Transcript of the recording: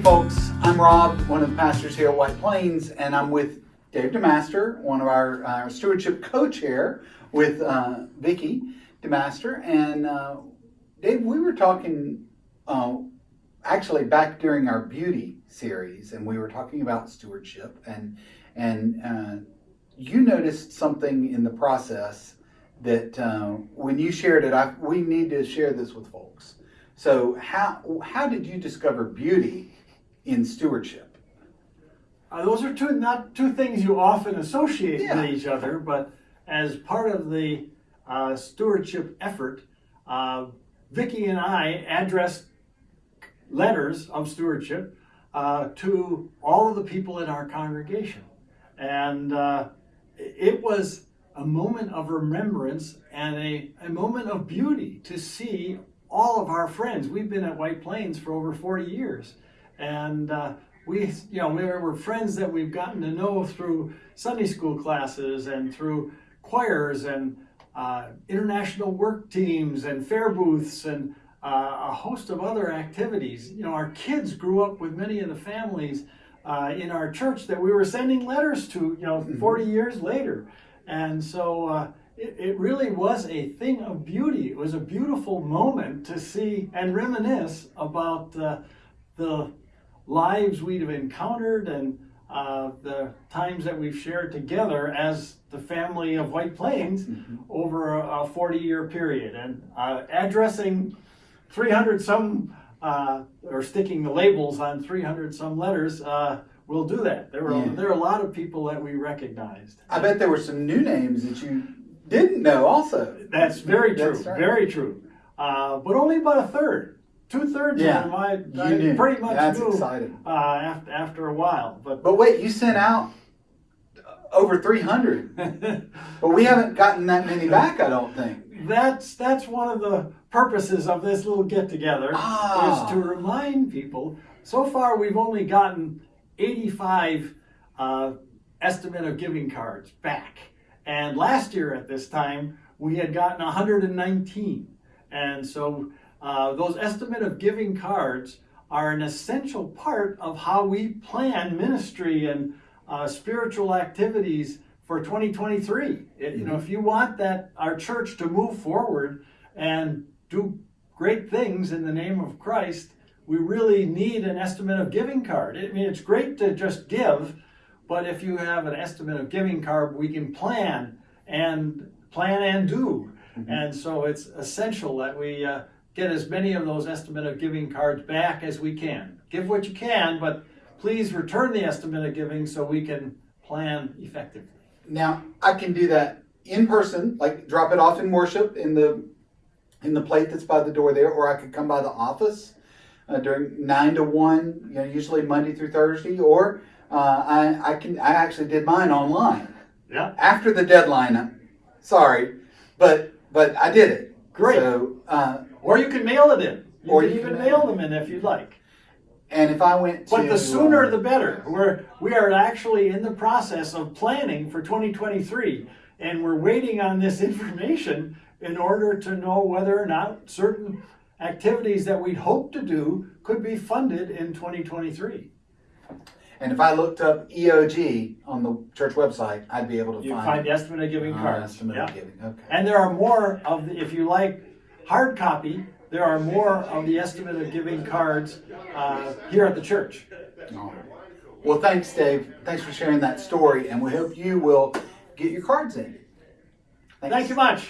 Hey folks, I'm Rob, one of the pastors here at White Plains, and I'm with Dave DeMaster, one of our Stewardship Co-Chair with Vicki DeMaster. And Dave, we were talking actually back during our beauty series, and we were talking about stewardship, and you noticed something in the process that when you shared it, we need to share this with folks. So how did you discover beauty in stewardship? Those are not two things you often associate with each other, but as part of the stewardship effort, Vicki and I addressed letters of stewardship to all of the people in our congregation. And it was a moment of remembrance and a moment of beauty to see all of our friends. We've been at White Plains for over 40 years. And we were friends that we've gotten to know through Sunday school classes and through choirs and international work teams and fair booths and a host of other activities. You know, our kids grew up with many of the families in our church that we were sending letters to, 40 years later. And so it really was a thing of beauty. It was a beautiful moment to see and reminisce about the lives we'd have encountered and the times that we've shared together as the family of White Plains over a 40-year period. And addressing 300 some, or sticking the labels on 300 some letters, we'll do that. There are a lot of people that we recognized. I bet there were some new names that you didn't know also. That's very true, That's right. Very true. But only about a third. 2/3 of them I pretty much That's knew exciting. After a while. But wait, you sent out over 300. But we haven't gotten that many back, I don't think. That's one of the purposes of this little get-together, is to remind people. So far, we've only gotten 85 estimate of giving cards back. And last year at this time, we had gotten 119. And so those estimate of giving cards are an essential part of how we plan ministry and spiritual activities for 2023. If you want our church to move forward and do great things in the name of Christ, we really need an estimate of giving card. I mean, it's great to just give, but if you have an estimate of giving card, we can plan and do. And so it's essential that we get as many of those estimate of giving cards back as we can. Give what you can, but please return the estimate of giving so we can plan effectively. Now, I can do that in person, like drop it off in worship in the plate that's by the door there, or I could come by the office during 9 to 1, usually Monday through Thursday, or I actually did mine online. Yeah. After the deadline. Sorry, but I did it. Great. So, or you can mail it in. You can even mail them in if you'd like. And if I went to... But the sooner the better. We are actually in the process of planning for 2023, and we're waiting on this information in order to know whether or not certain activities that we'd hope to do could be funded in 2023. And if I looked up EOG on the church website, I'd be able to find the estimate of giving cards. Estimate of giving. Okay. And there are more of if you like hard copy, there are more of the estimate of giving cards here at the church. All right. Well, thanks, Dave. Thanks for sharing that story, and we hope you will get your cards in. Thank you much.